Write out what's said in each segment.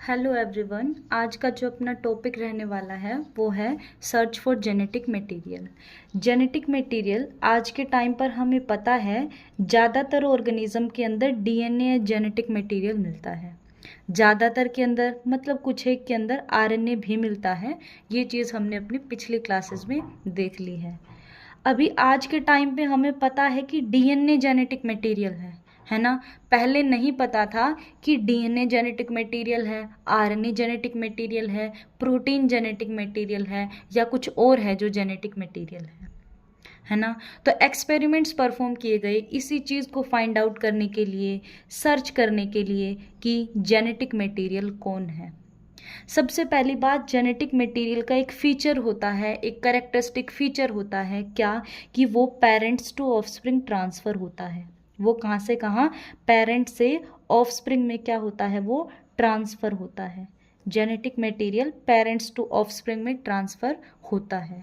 Hello everyone. आज का जो अपना टॉपिक रहने वाला है वो है search for genetic material. Genetic material आज के टाइम पर हमें पता है ज़्यादातर ऑर्गेनिज्म के अंदर डीएनए या जेनेटिक मटेरियल मिलता है। ज़्यादातर के अंदर मतलब कुछ एक के अंदर आरएनए भी मिलता है। ये चीज़ हमने अपनी पिछली क्लासेस में देख ली है। अभी आज के टाइम पे हमें पता है कि डीएनए जेनेटिक मटेरियल है ना। पहले नहीं पता था कि डीएनए जेनेटिक मटेरियल है, RNA genetic material protein genetic material है या कुछ और है जो जेनेटिक मटेरियल है ना। तो एक्सपेरिमेंट्स परफॉर्म किए गए इसी चीज़ को फाइंड आउट करने के लिए, सर्च करने के लिए कि जेनेटिक मटेरियल कौन है। सबसे पहली बात, जेनेटिक मटेरियल का एक फीचर होता है, एक कैरेक्टरिस्टिक फीचर होता है क्या, कि वो पेरेंट्स टू ऑफस्प्रिंग ट्रांसफ़र होता है। वो कहाँ से कहाँ, पेरेंट से ऑफस्प्रिंग में क्या होता है, वो ट्रांसफ़र होता है। Genetic material parents to offspring में ट्रांसफ़र होता है।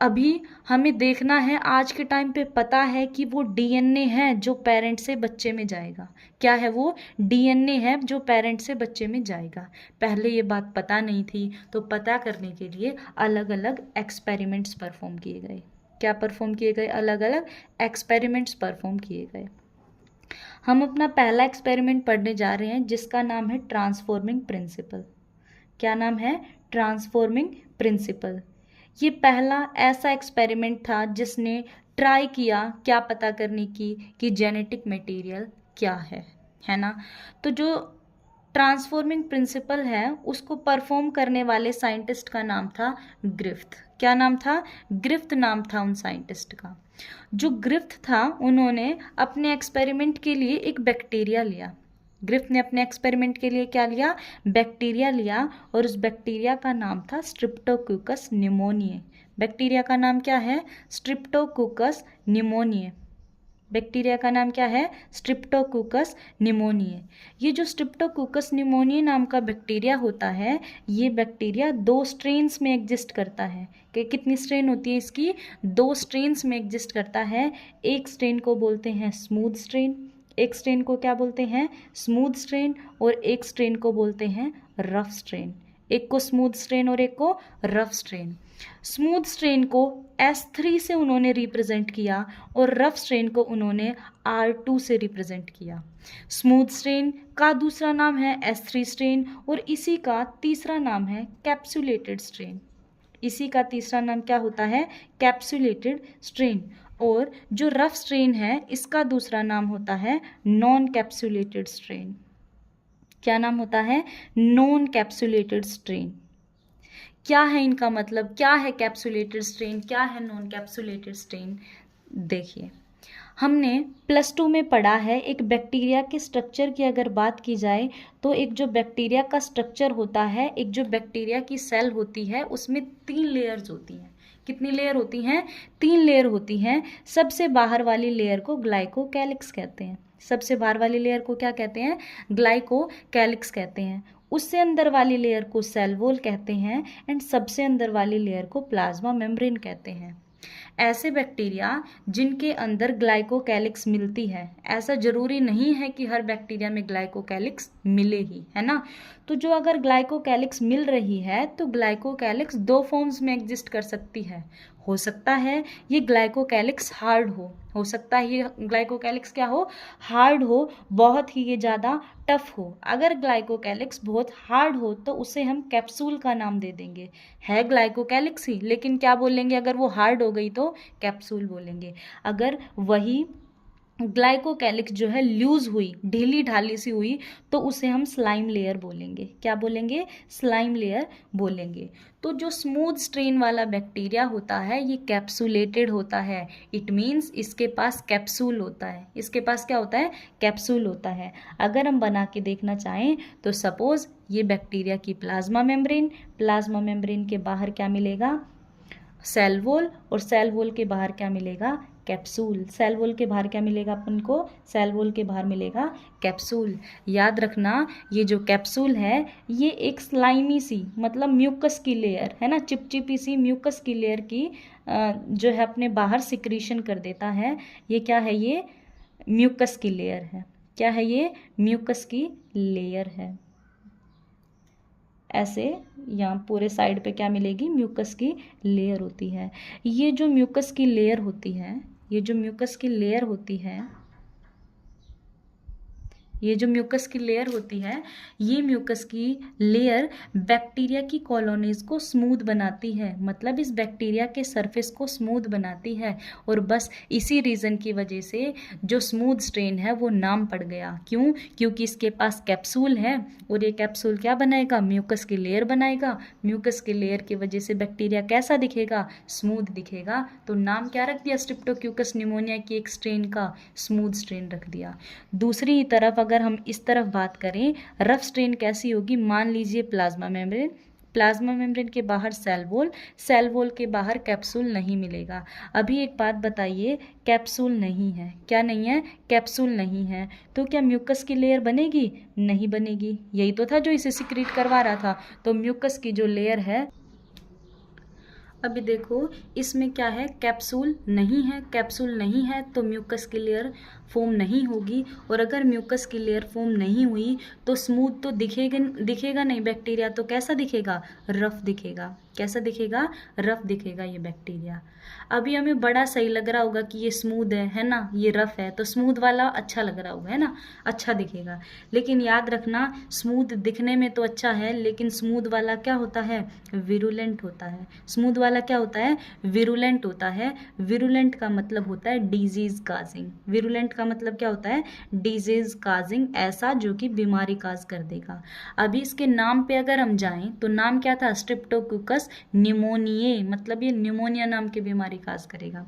अभी हमें देखना है, आज के टाइम पे पता है कि वो डीएनए है जो पेरेंट से बच्चे में जाएगा। क्या है वो? डीएनए है जो पेरेंट से बच्चे में जाएगा। पहले ये बात पता नहीं थी, तो पता करने के लिए अलग अलग एक्सपेरिमेंट्स परफॉर्म किए गए। क्या परफॉर्म किए गए? अलग अलग एक्सपेरिमेंट्स परफॉर्म किए गए। हम अपना पहला एक्सपेरिमेंट पढ़ने जा रहे हैं जिसका नाम है ट्रांसफॉर्मिंग प्रिंसिपल। क्या नाम है? Transforming principle. ये पहला ऐसा एक्सपेरिमेंट था जिसने ट्राई किया क्या पता करने की कि जेनेटिक मटेरियल क्या है ना। तो जो ट्रांसफॉर्मिंग प्रिंसिपल है उसको परफॉर्म करने वाले साइंटिस्ट का नाम था ग्रिफ्थ। क्या नाम था? ग्रिफ्थ नाम था उन साइंटिस्ट का। जो ग्रिफ्थ था उन्होंने अपने एक्सपेरिमेंट के लिए एक बैक्टीरिया लिया। ग्रिफ्थ ने अपने एक्सपेरिमेंट के लिए क्या लिया? बैक्टीरिया लिया, और उस बैक्टीरिया का नाम था स्ट्रिप्टोकोकस निमोनिए। बैक्टीरिया का नाम क्या है? स्ट्रिप्टोकोकस निमोनिए। बैक्टीरिया का नाम क्या है? स्ट्रिप्टोकोकस निमोनिए। ये जो स्ट्रिप्टोकोकस निमोनिए नाम का बैक्टीरिया होता है, ये बैक्टीरिया 2 स्ट्रेन्स में एग्जिस्ट करता है। कि कितनी स्ट्रेन होती है इसकी? 2 स्ट्रेन्स में एग्जिस्ट करता है। एक स्ट्रेन को बोलते हैं स्मूथ स्ट्रेन, एक स्ट्रेन को क्या बोलते हैं? स्मूथ स्ट्रेन, और एक स्ट्रेन को बोलते हैं रफ स्ट्रेन। एक को स्मूथ स्ट्रेन और एक को रफ स्ट्रेन। स्मूथ स्ट्रेन को S3 से उन्होंने रिप्रेजेंट किया और रफ स्ट्रेन को उन्होंने R2 से रिप्रेजेंट किया। स्मूथ स्ट्रेन का दूसरा नाम है S3 स्ट्रेन, और इसी का तीसरा नाम है कैप्सुलेटेड स्ट्रेन। इसी का तीसरा नाम क्या होता है? Capsulated strain. और जो रफ स्ट्रेन है इसका दूसरा नाम होता है नॉन कैप्सुलेटेड स्ट्रेन। क्या नाम होता है? Non capsulated strain. क्या है इनका मतलब? क्या है कैप्सुलेटेड स्ट्रेन, क्या है नॉन कैप्सुलेटेड स्ट्रेन? देखिए, हमने +2 में पढ़ा है एक बैक्टीरिया के स्ट्रक्चर की अगर बात की जाए तो एक जो बैक्टीरिया का स्ट्रक्चर होता है, एक जो बैक्टीरिया की सेल होती है उसमें 3 लेयर्स होती हैं। कितनी लेयर होती हैं? 3 लेयर होती हैं। सबसे बाहर वाली लेयर को ग्लाइकोकैलिक्स कहते हैं। सबसे बाहर वाली लेयर को क्या कहते हैं? ग्लाइकोकैलिक्स कहते हैं। उससे अंदर वाली लेयर को सेल वॉल कहते हैं, एंड सबसे अंदर वाली लेयर को प्लाज्मा मेम्ब्रेन कहते हैं। ऐसे बैक्टीरिया जिनके अंदर ग्लाइकोकैलिक्स मिलती है, ऐसा जरूरी नहीं है कि हर बैक्टीरिया में ग्लाइकोकैलिक्स मिले ही, है ना। तो जो अगर ग्लाइकोकैलिक्स मिल रही है तो ग्लाइकोकैलिक्स 2 फॉर्म्स में एग्जिस्ट कर सकती है। हो सकता है ये ग्लाइकोकैलिक्स हार्ड हो सकता है ये ग्लाइकोकैलिक्स क्या हो? हार्ड हो, बहुत ही ये ज़्यादा टफ हो। अगर ग्लाइकोकैलिक्स बहुत हार्ड हो तो उसे हम कैप्सूल का नाम दे देंगे। है ग्लाइकोकैलिक्स ही, लेकिन क्या बोलेंगे? अगर वो हार्ड हो गई तो कैप्सूल बोलेंगे। अगर वही ग्लाइकोकैलिक्स जो है लूज हुई, ढीली ढाली सी हुई, तो उसे हम स्लाइम लेयर बोलेंगे। क्या बोलेंगे? स्लाइम लेयर बोलेंगे। तो जो स्मूथ स्ट्रेन वाला बैक्टीरिया होता है ये कैप्सुलेटेड होता है। इट मीन्स इसके पास कैप्सूल होता है। इसके पास क्या होता है? कैप्सूल होता है। अगर हम बना के देखना चाहें तो सपोज ये बैक्टीरिया की प्लाज्मा मेम्ब्रेन के बाहर क्या मिलेगा? सेल वॉल, और सेल वॉल के बाहर क्या मिलेगा? कैप्सूल। सेल वॉल के बाहर क्या मिलेगा अपन को? सेल वॉल के बाहर मिलेगा कैप्सूल। याद रखना, ये जो कैप्सूल है ये एक स्लाइमी सी मतलब म्यूकस की लेयर है ना, चिपचिपी सी म्यूकस की लेयर की जो है अपने बाहर सिक्रीशन कर देता है। ये क्या है? ये म्यूकस की लेयर है। क्या है ये? म्यूकस की लेयर है। ऐसे यहाँ पूरे साइड पे क्या मिलेगी, म्यूकस की लेयर होती है। ये जो म्यूकस की लेयर होती है, ये जो म्यूकस की लेयर होती है, ये जो म्यूकस की लेयर होती है, ये म्यूकस की लेयर बैक्टीरिया की कॉलोनीज को स्मूथ बनाती है, मतलब इस बैक्टीरिया के सरफेस को स्मूथ बनाती है। और बस इसी रीज़न की वजह से जो स्मूथ स्ट्रेन है वो नाम पड़ गया। क्यों? क्योंकि इसके पास कैप्सूल है और ये कैप्सूल क्या बनाएगा, म्यूकस की लेयर बनाएगा। म्यूकस की लेयर की वजह से बैक्टीरिया कैसा दिखेगा, स्मूथ दिखेगा। तो नाम क्या रख दिया स्ट्रेप्टोकोकस निमोनिया की एक स्ट्रेन का, स्मूथ स्ट्रेन रख दिया। दूसरी तरफ अगर हम इस तरफ बात करें, रफ स्ट्रेन कैसी होगी, मान लीजिए प्लाज्मा मेम्ब्रेन, प्लाज्मा मेम्ब्रेन के बाहर सेल वॉल, सेल वॉल के बाहर कैप्सूल नहीं मिलेगा। अभी एक बात बताइए, कैप्सूल नहीं है, क्या नहीं है, कैप्सूल नहीं है, तो क्या म्यूकस की लेयर बनेगी, नहीं बनेगी। यही तो था जो इसे सिक्रीट करवा रहा था। तो म्यूकस की जो लेयर है, अभी देखो इसमें क्या है, कैप्सूल नहीं है, कैप्सूल नहीं है तो म्यूकस की लेयर फॉर्म नहीं होगी। और अगर म्यूकस की लेयर फॉर्म नहीं हुई तो स्मूथ तो दिखेगा नहीं बैक्टीरिया, तो कैसा दिखेगा, रफ दिखेगा। कैसा दिखेगा, रफ दिखेगा ये बैक्टीरिया। अभी हमें बड़ा सही लग रहा होगा कि ये स्मूथ है ना, ये रफ है, तो स्मूथ वाला अच्छा लग रहा होगा, है ना, अच्छा दिखेगा। लेकिन याद रखना, स्मूथ दिखने में तो अच्छा है, लेकिन स्मूथ वाला क्या होता है, विरुलेंट होता है। स्मूथ वाला क्या होता है, विरुलेंट होता है। विरुलेंट का मतलब होता है डिजीज काजिंग। विरुलेंट का मतलब क्या होता है, डिजीज काजिंग, ऐसा जो कि बीमारी काज कर देगा। अभी इसके नाम पे अगर हम जाएं तो नाम क्या था, स्ट्रेप्टोकोकस निमोनिये, मतलब ये निमोनिया नाम की बीमारी काज करेगा।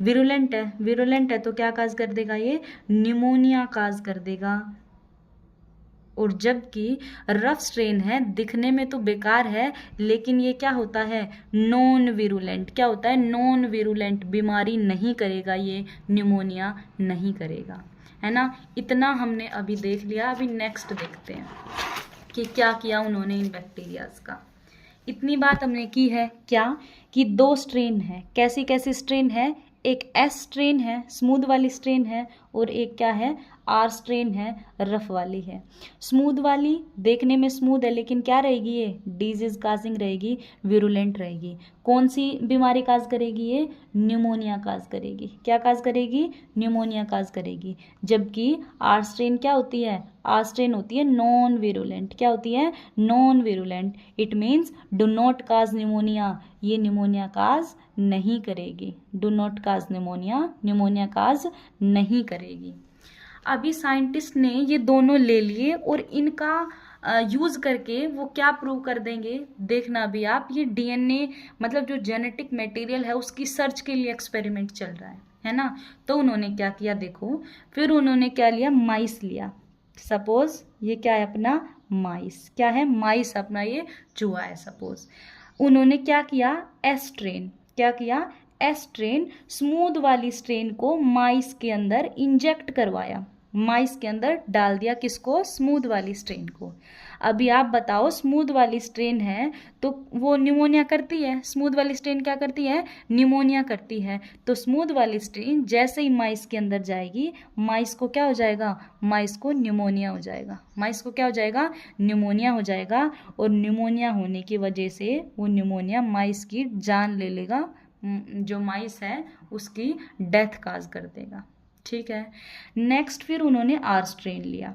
विरुलेंट है, विरुलेंट है तो क्या काज कर देगा, ये निमोनिया काज कर देगा। और जबकि रफ स्ट्रेन है, दिखने में तो बेकार है, लेकिन ये क्या होता है, नॉन विरुलेंट। क्या होता है, नॉन विरुलेंट, बीमारी नहीं करेगा, ये निमोनिया नहीं करेगा, है ना। इतना हमने अभी देख लिया। अभी नेक्स्ट देखते हैं कि क्या किया उन्होंने इन बैक्टीरियाज का। इतनी बात हमने की है क्या, कि दो स्ट्रेन है, कैसी कैसी स्ट्रेन है, एक एस स्ट्रेन है, स्मूथ वाली स्ट्रेन है, और एक क्या है, आर स्ट्रेन है, रफ वाली है। स्मूथ वाली देखने में स्मूथ है, लेकिन क्या रहेगी, ये डिजीज काजिंग रहेगी, विरुलेंट रहेगी। कौन सी बीमारी काज करेगी, ये न्यूमोनिया काज करेगी। क्या काज करेगी, न्यूमोनिया काज करेगी। जबकि आर स्ट्रेन क्या होती है, आर स्ट्रेन होती है नॉन विरुलेंट। क्या होती है, non virulent. It means do not cause pneumonia, ये निमोनिया काज नहीं करेगी। Do not cause pneumonia, pneumonia cause नहीं करेगी। अभी साइंटिस्ट ने ये दोनों ले लिए और इनका यूज करके वो क्या प्रूव कर देंगे, देखना भी आप। ये डीएनए मतलब जो जेनेटिक मटेरियल है उसकी सर्च के लिए एक्सपेरिमेंट चल रहा है ना। तो उन्होंने क्या किया, देखो फिर उन्होंने क्या लिया, माइस लिया। सपोज ये क्या है अपना, माइस। क्या है, माइस अपना ये चूहा है सपोज। उन्होंने क्या किया, एस स्ट्रेन, क्या किया, एस स्ट्रेन, स्मूथ वाली स्ट्रेन को माइस के अंदर इंजेक्ट करवाया, माइस के अंदर डाल दिया, किसको, स्मूथ वाली स्ट्रेन को। अभी आप बताओ, स्मूथ वाली स्ट्रेन है तो वो निमोनिया करती है, स्मूथ वाली स्ट्रेन क्या करती है, निमोनिया करती है। तो स्मूथ वाली स्ट्रेन जैसे ही माइस के अंदर जाएगी, माइस को क्या हो जाएगा, माइस को निमोनिया हो जाएगा, माइस को क्या हो जाएगा, निमोनिया हो जाएगा। और निमोनिया होने की वजह से वो निमोनिया माइस की जान ले लेगा, जो माइस है उसकी डेथ काज कर देगा। ठीक है। नेक्स्ट फिर उन्होंने आर स्ट्रेन लिया,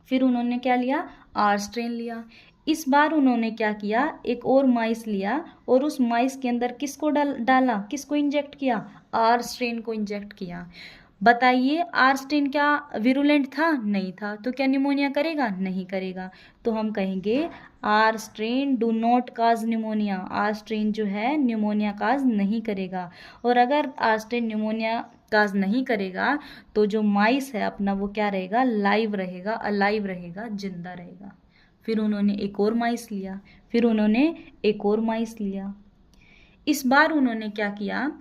फिर उन्होंने क्या लिया, आर स्ट्रेन लिया। इस बार उन्होंने क्या किया, एक और माइस लिया और उस माइस के अंदर किसको डाला, किसको इंजेक्ट किया, आर स्ट्रेन को इंजेक्ट किया। बताइए आर स्ट्रेन क्या विरुलेंट था, नहीं था, तो क्या निमोनिया करेगा, नहीं करेगा। तो हम कहेंगे R strain do not cause pneumonia, R strain जो है निमोनिया काज नहीं करेगा। और अगर आर स्ट्रेन निमोनिया काज नहीं करेगा तो जो माइस है अपना वो क्या रहेगा, लाइव रहेगा, अलाइव रहेगा, जिंदा रहेगा। फिर उन्होंने एक और माइस लिया, फिर उन्होंने एक और माइस लिया। इस बार उन्होंने क्या किया,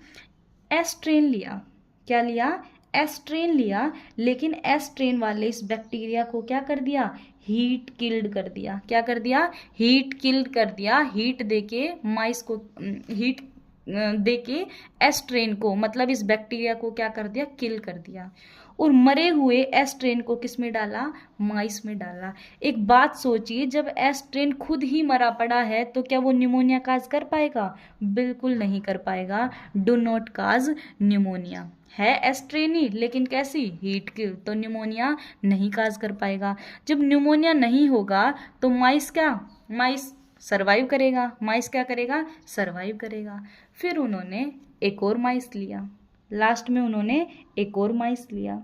एस स्ट्रेन लिया। क्या लिया, एस स्ट्रेन लिया, लेकिन एस स्ट्रेन वाले इस बैक्टीरिया को क्या कर दिया, हीट किल्ड कर दिया। क्या कर दिया, हीट किल्ड कर दिया। हीट देके माइस को, हीट देके एस स्ट्रेन को मतलब इस बैक्टीरिया को क्या कर दिया, किल कर दिया। और मरे हुए एस्ट्रेन को किस में डाला, माइस में डाला। एक बात सोचिए, जब एस्ट्रेन खुद ही मरा पड़ा है तो क्या वो निमोनिया काज कर पाएगा, बिल्कुल नहीं कर पाएगा। Do not cause pneumonia. है एस्ट्रेन ही लेकिन कैसी, हीट किल, तो निमोनिया नहीं काज कर पाएगा। जब निमोनिया नहीं होगा तो माइस सरवाइव करेगा, माइस क्या करेगा, सरवाइव करेगा। फिर उन्होंने एक और माइस लिया, लास्ट में उन्होंने एक और माइस लिया।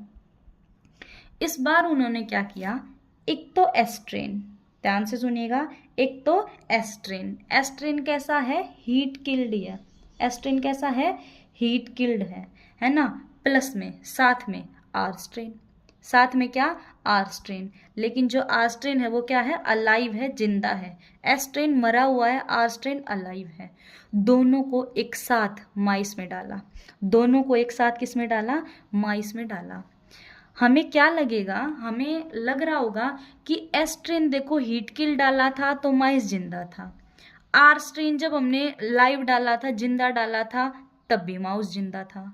इस बार उन्होंने क्या किया, एक तो एस्ट्रेन, ध्यान से सुनिएगा, एक तो एस्ट्रेन। एस्ट्रेन कैसा है, हीट किल्ड है। एस्ट्रेन कैसा है, हीट किल्ड है ना। प्लस में साथ में आर स्ट्रेन, साथ में क्या, आर स्ट्रेन। लेकिन जो आर स्ट्रेन है वो क्या है, अलाइव है, जिंदा है। एस्ट्रेन मरा हुआ है, आर स्ट्रेन अलाइव है। दोनों को एक साथ माइस में डाला, दोनों को एक साथ किस में डाला, माइस में डाला। हमें क्या लगेगा, हमें लग रहा होगा कि एस्ट्रेन देखो हीट किल डाला था तो माइस जिंदा था, आर स्ट्रेन जब हमने लाइव डाला था, जिंदा डाला था, तब भी माउस जिंदा था।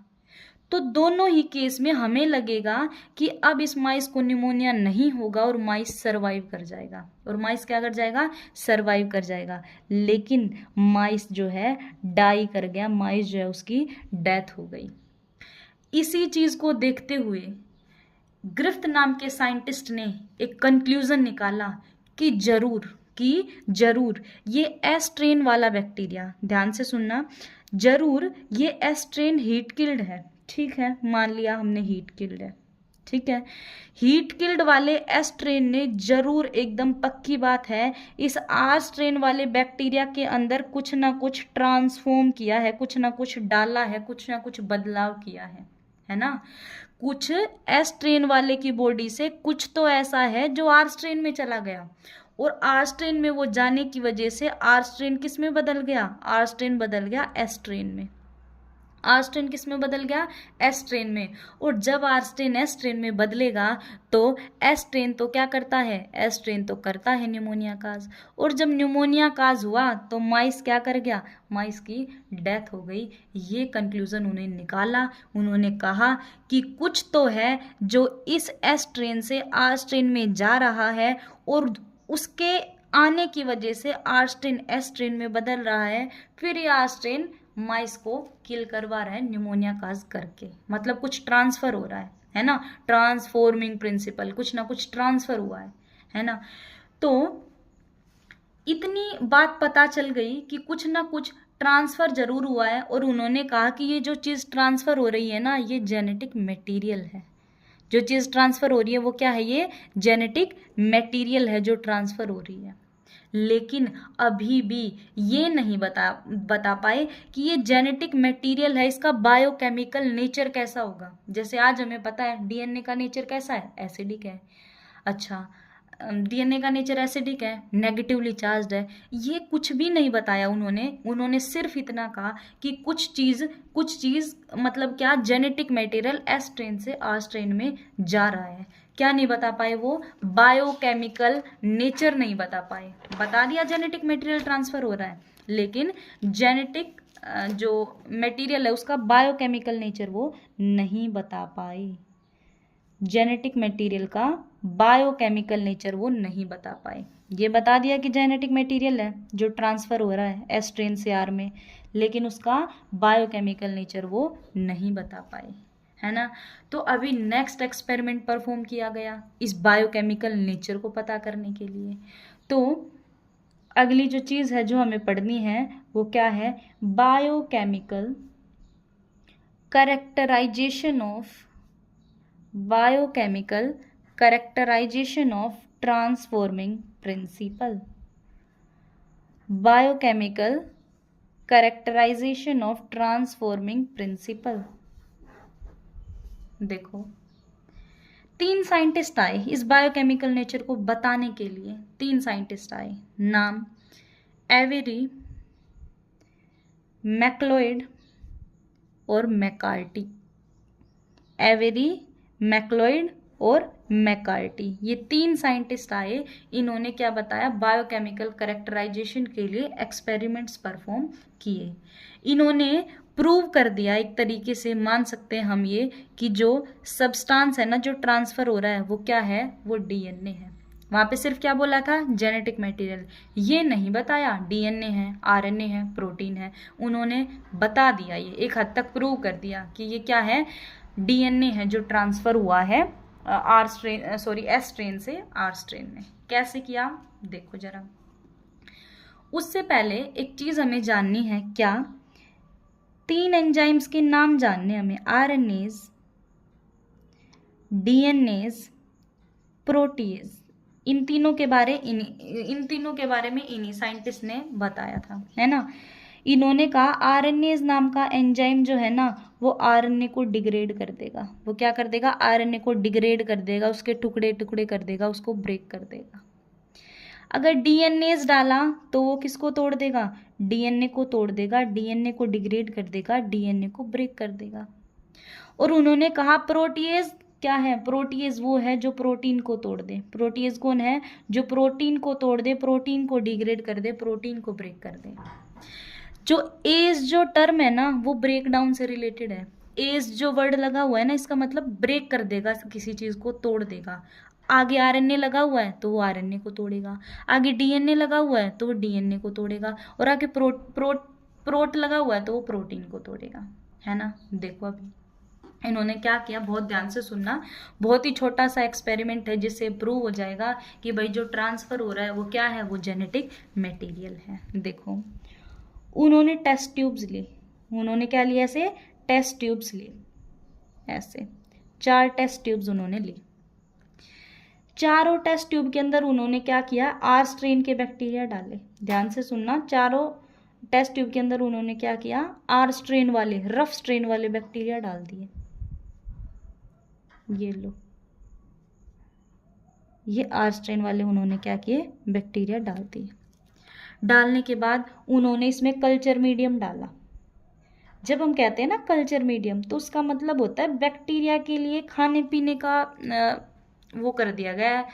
तो दोनों ही केस में हमें लगेगा कि अब इस माइस को निमोनिया नहीं होगा और माइस सरवाइव कर जाएगा। और माइस क्या कर जाएगा, सरवाइव कर जाएगा। लेकिन माइस जो है डाई कर गया, माइस जो है उसकी डेथ हो गई। इसी चीज को देखते हुए ग्रिफ्थ नाम के साइंटिस्ट ने एक कंक्लूजन निकाला कि जरूर ये एस्ट्रेन वाला बैक्टीरिया, ध्यान से सुनना, जरूर ये एस्ट्रेन हीट किल्ड है। ठीक है, मान लिया हमने हीट किल्ड है, ठीक है। हीट किल्ड वाले एस्ट्रेन ने जरूर, एकदम पक्की बात है, इस आर स्ट्रेन वाले बैक्टीरिया के अंदर कुछ ना कुछ ट्रांसफॉर्म किया है, कुछ ना कुछ डाला है, कुछ ना कुछ बदलाव किया है ना। कुछ एस्ट्रेन वाले की बॉडी से कुछ तो ऐसा है जो आर स्ट्रेन में चला गया, और आर स्ट्रेन में वो जाने की वजह से आर स्ट्रेन किस में बदल गया, आर स्ट्रेन बदल गया एस्ट्रेन में। आर स्ट्रेन किस में बदल गया, एस्ट्रेन में। और जब आर स्ट्रेन एस्ट्रेन में बदलेगा तो एस्ट्रेन तो क्या करता है, एस्ट्रेन तो करता है निमोनिया काज। और जब निमोनिया काज हुआ तो माइस क्या कर गया, माइस की डेथ हो गई। ये कंक्लूजन उन्हें निकाला। उन्होंने कहा कि कुछ तो है जो इस एस्ट्रेन से आर स्ट्रेन में जा रहा है और उसके आने की वजह से आर स्ट्रेन एस्ट्रेन में बदल रहा है। फिर ये आर स्ट्रेन माइस को किल करवा रहा है निमोनिया काज करके। मतलब कुछ ट्रांसफर हो रहा है ना, ट्रांसफॉर्मिंग प्रिंसिपल, कुछ ना कुछ ट्रांसफर हुआ है ना। तो इतनी बात पता चल गई कि कुछ ना कुछ ट्रांसफर जरूर हुआ है। और उन्होंने कहा कि ये जो चीज़ ट्रांसफर हो रही है ना, ये जेनेटिक मटेरियल है। जो चीज़ ट्रांसफर हो रही है वो क्या है, ये जेनेटिक मटेरियल है जो ट्रांसफर हो रही है। लेकिन अभी भी ये नहीं बता पाए कि ये जेनेटिक मटेरियल है, इसका बायोकेमिकल नेचर कैसा होगा। जैसे आज हमें पता है डीएनए का नेचर कैसा है, एसिडिक है। अच्छा, डीएनए का नेचर एसिडिक है, नेगेटिवली चार्ज्ड है। ये कुछ भी नहीं बताया उन्होंने सिर्फ इतना कहा कि कुछ चीज़ मतलब क्या, जेनेटिक मटेरियल एस स्ट्रेन से आर स्ट्रेन में जा रहा है। क्या नहीं बता पाए वो, बायोकेमिकल नेचर नहीं बता पाए। बता दिया जेनेटिक मटेरियल ट्रांसफर हो रहा है, लेकिन जेनेटिक जो मटेरियल है उसका बायोकेमिकल नेचर वो नहीं बता पाए। जेनेटिक मटेरियल का बायोकेमिकल नेचर वो नहीं बता पाए। ये बता दिया कि जेनेटिक मटेरियल है जो ट्रांसफ़र हो रहा है एस स्ट्रेन से आर में, लेकिन उसका बायोकेमिकल नेचर वो नहीं बता पाए, है ना। तो अभी नेक्स्ट एक्सपेरिमेंट परफॉर्म किया गया इस बायोकेमिकल नेचर को पता करने के लिए। तो अगली जो चीज़ है जो हमें पढ़नी है वो क्या है, biochemical characterisation of transforming principle. Biochemical characterisation of transforming principle. देखो, 3 साइंटिस्ट आए इस बायोकेमिकल नेचर को बताने के लिए। 3 साइंटिस्ट आए, नाम एवेरी, मैक्लोइड और मैकार्टी। एवेरी, मैक्लोइड और मैकार्टी, ये 3 साइंटिस्ट आए। इन्होंने क्या बताया, बायोकेमिकल कैरेक्टराइजेशन के लिए एक्सपेरिमेंट्स परफॉर्म किए। इन्होंने प्रूव कर दिया, एक तरीके से मान सकते हैं हम ये कि जो सब्सटेंस है ना जो ट्रांसफर हो रहा है वो क्या है, वो डीएनए है। वहां पे सिर्फ क्या बोला था, जेनेटिक मटेरियल, ये नहीं बताया डीएनए है, आरएनए है, प्रोटीन है। उन्होंने बता दिया, ये एक हद तक प्रूव कर दिया कि ये क्या है, डीएनए है जो ट्रांसफर हुआ है एस स्ट्रेन से आर स्ट्रेन में। कैसे किया देखो जरा। उससे पहले एक चीज हमें जाननी है, क्या 3 एंजाइम्स के नाम जानने हमें, आरएनएज, डीएनएज, प्रोटीएज। इन तीनों के बारे में इन्हीं साइंटिस्ट ने बताया था, है ना। इन्होंने कहा आरएनएज नाम का एंजाइम जो है ना वो आरएनए को डिग्रेड कर देगा। वो क्या कर देगा, आरएनए को डिग्रेड कर देगा, उसके टुकड़े टुकड़े कर देगा, उसको ब्रेक कर देगा। अगर डीएनएज डाला तो वो किसको तोड़ देगा, डीएनए को तोड़ देगा, डीएनए को डिग्रेड कर देगा, डीएनए को ब्रेक कर देगा। और उन्होंने कहा प्रोटीएज क्या है, प्रोटीएज वो है जो प्रोटीन को तोड़ दे। प्रोटीएज कौन है, जो प्रोटीन को तोड़ दे, प्रोटीन को डिग्रेड कर दे, प्रोटीन को ब्रेक कर दे। जो एज जो टर्म है ना वो ब्रेक डाउन से रिलेटेड है। एज जो वर्ड लगा हुआ है ना इसका मतलब ब्रेक कर देगा, किसी चीज को तोड़ देगा। आगे आरएनए लगा हुआ है तो वो आरएनए को तोड़ेगा, आगे डीएनए लगा हुआ है तो वो डीएनए को तोड़ेगा, और आगे प्रोट लगा हुआ है तो वो प्रोटीन को तोड़ेगा, है ना। देखो अभी इन्होंने क्या किया, बहुत ध्यान से सुनना, बहुत ही छोटा सा एक्सपेरिमेंट है जिससे प्रूव हो जाएगा कि भाई जो ट्रांसफर हो रहा है वो क्या है, वो जेनेटिक मटेरियल है। देखो उन्होंने टेस्ट ट्यूब्स ली, उन्होंने क्या लिया, ऐसे टेस्ट ट्यूब्स ली, ऐसे 4 टेस्ट ट्यूब्स उन्होंने ली। चारों टेस्ट ट्यूब के अंदर उन्होंने क्या किया, आर स्ट्रेन के बैक्टीरिया डाले। ध्यान से सुनना, चारों टेस्ट ट्यूब के अंदर उन्होंने क्या किया, आर स्ट्रेन वाले, रफ स्ट्रेन वाले बैक्टीरिया डाल दिए। ये लो, ये आर स्ट्रेन वाले उन्होंने क्या किए, बैक्टीरिया डाल दिए। डालने के बाद उन्होंने इसमें कल्चर मीडियम डाला। जब हम कहते हैं ना कल्चर मीडियम तो उसका मतलब होता है बैक्टीरिया के लिए खाने पीने का वो कर दिया गया है,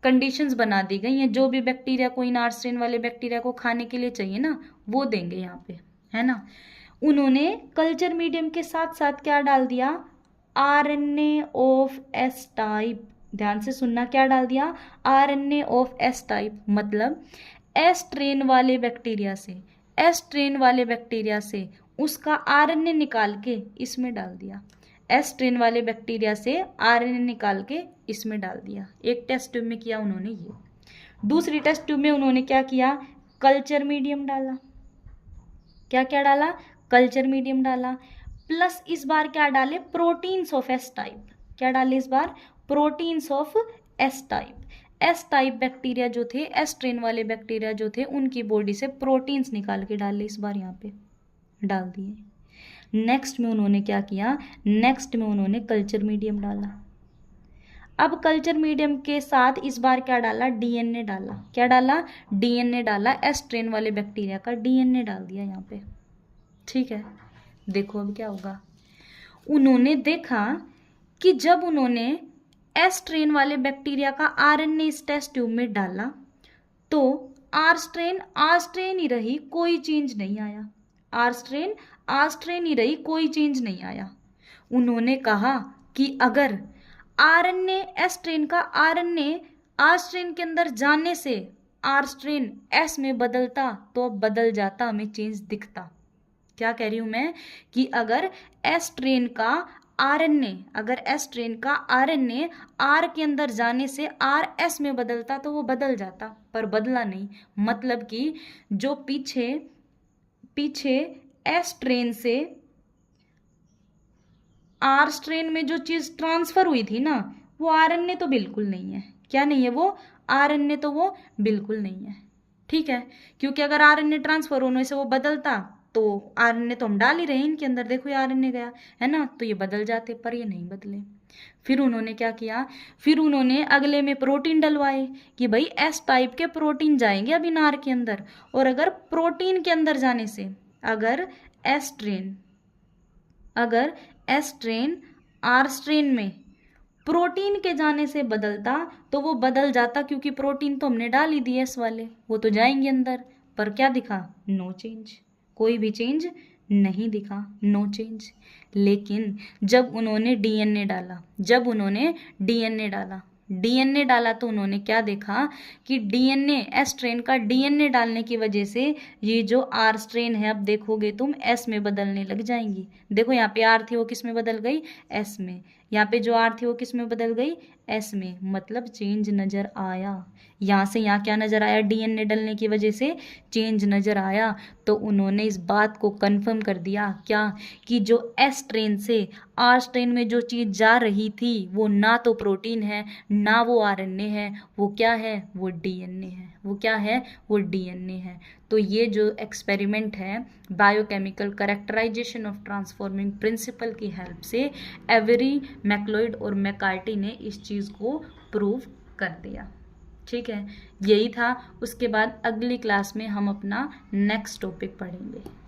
कंडीशंस बना दी गई हैं। जो भी बैक्टीरिया को, इन आर स्ट्रेन वाले बैक्टीरिया को खाने के लिए चाहिए ना वो देंगे यहाँ पे, है ना। उन्होंने कल्चर मीडियम के साथ साथ क्या डाल दिया, आरएनए ऑफ एस टाइप। ध्यान से सुनना, क्या डाल दिया, आरएनए ऑफ एस टाइप। मतलब एस स्ट्रेन वाले बैक्टीरिया से उसका आरएनए निकाल के इसमें डाल दिया। एस स्ट्रेन वाले बैक्टीरिया से आरएनए निकाल के इसमें डाल दिया। एक टेस्ट ट्यूब में किया उन्होंने ये। दूसरी टेस्ट ट्यूब में उन्होंने क्या किया, कल्चर मीडियम डाला। क्या क्या डाला, कल्चर मीडियम डाला, प्लस इस बार क्या डाले, प्रोटीन्स ऑफ एस टाइप। क्या डाले इस बार, proteins of S type. S type bacteria जो थे, एस स्ट्रेन वाले बैक्टीरिया जो थे, उनकी बॉडी से प्रोटीन्स निकाल के डाले, इस बार यहाँ पे डाल दिए। नेक्स्ट में उन्होंने क्या किया, नेक्स्ट में उन्होंने कल्चर मीडियम डाला। अब कल्चर मीडियम के साथ इस बार क्या डाला, डीएनए डाला। क्या डाला, डीएनए डाला, एस स्ट्रेन वाले बैक्टीरिया का डीएनए डाल दिया यहाँ पे। ठीक है, देखो अब क्या होगा। उन्होंने देखा कि जब उन्होंने एस स्ट्रेन वाले बैक्टीरिया का आरएनए इस टेस्ट ट्यूब में डाला तो आर स्ट्रेन ही रही, कोई चेंज नहीं आया। आर स्ट्रेन ही रही, कोई चेंज नहीं आया। उन्होंने कहा कि अगर आरएनए एस स्ट्रेन का आरएनए आर स्ट्रेन के अंदर जाने से आर स्ट्रेन एस में बदलता तो अब बदल जाता, हमें चेंज दिखता। क्या कह रही हूं मैं, कि अगर एस स्ट्रेन का आरएनए, अगर एस स्ट्रेन का आरएनए आर के अंदर जाने से आर एस में बदलता तो वो बदल जाता, पर बदला नहीं। मतलब कि जो पीछे एस स्ट्रेन से आर स्ट्रेन में जो चीज ट्रांसफर हुई थी ना वो आरएनए तो बिल्कुल नहीं है। क्या नहीं है वो, आरएनए तो वो बिल्कुल नहीं है। ठीक है, क्योंकि अगर आरएनए ट्रांसफर होने से वो बदलता तो आरएनए तो हम डाल ही रहे हैं इनके अंदर, देखो ये आरएनए गया है ना, तो ये बदल जाते, पर ये नहीं बदले। फिर उन्होंने क्या किया, फिर उन्होंने अगले में प्रोटीन डलवाए कि भाई एस टाइप के प्रोटीन जाएंगे अब इन आर के अंदर, और अगर प्रोटीन के अंदर जाने से अगर एस स्ट्रेन आर स्ट्रेन में प्रोटीन के जाने से बदलता तो वो बदल जाता, क्योंकि प्रोटीन तो हमने डाल ही दिए एस वाले, वो तो जाएंगे अंदर। पर क्या दिखा, नो चेंज, कोई भी चेंज नहीं दिखा, नो चेंज। लेकिन जब उन्होंने डीएनए डाला तो उन्होंने क्या देखा कि डीएनए, एस स्ट्रेन का डीएनए डालने की वजह से ये जो आर स्ट्रेन है, अब देखोगे तुम एस में बदलने लग जाएंगी। देखो यहाँ पे आर थी वो किस में बदल गई, एस में। यहाँ पे जो आर थी वो किस में बदल गई, एस में। मतलब चेंज नजर आया। यहाँ से यहाँ क्या नजर आया, डीएनए डलने की वजह से चेंज नजर आया। तो उन्होंने इस बात को कंफर्म कर दिया क्या, कि जो एस स्ट्रेन से आर स्ट्रेन में जो चीज जा रही थी वो ना तो प्रोटीन है ना वो आरएनए है, वो क्या है, वो डीएनए है। वो क्या है, वो डीएनए है। तो ये जो एक्सपेरिमेंट है biochemical characterisation of transforming principle की हेल्प से एवरी, मैक्लोइड और मैकार्टी ने इस चीज़ को प्रूव कर दिया। ठीक है, यही था। उसके बाद अगली क्लास में हम अपना नेक्स्ट टॉपिक पढ़ेंगे।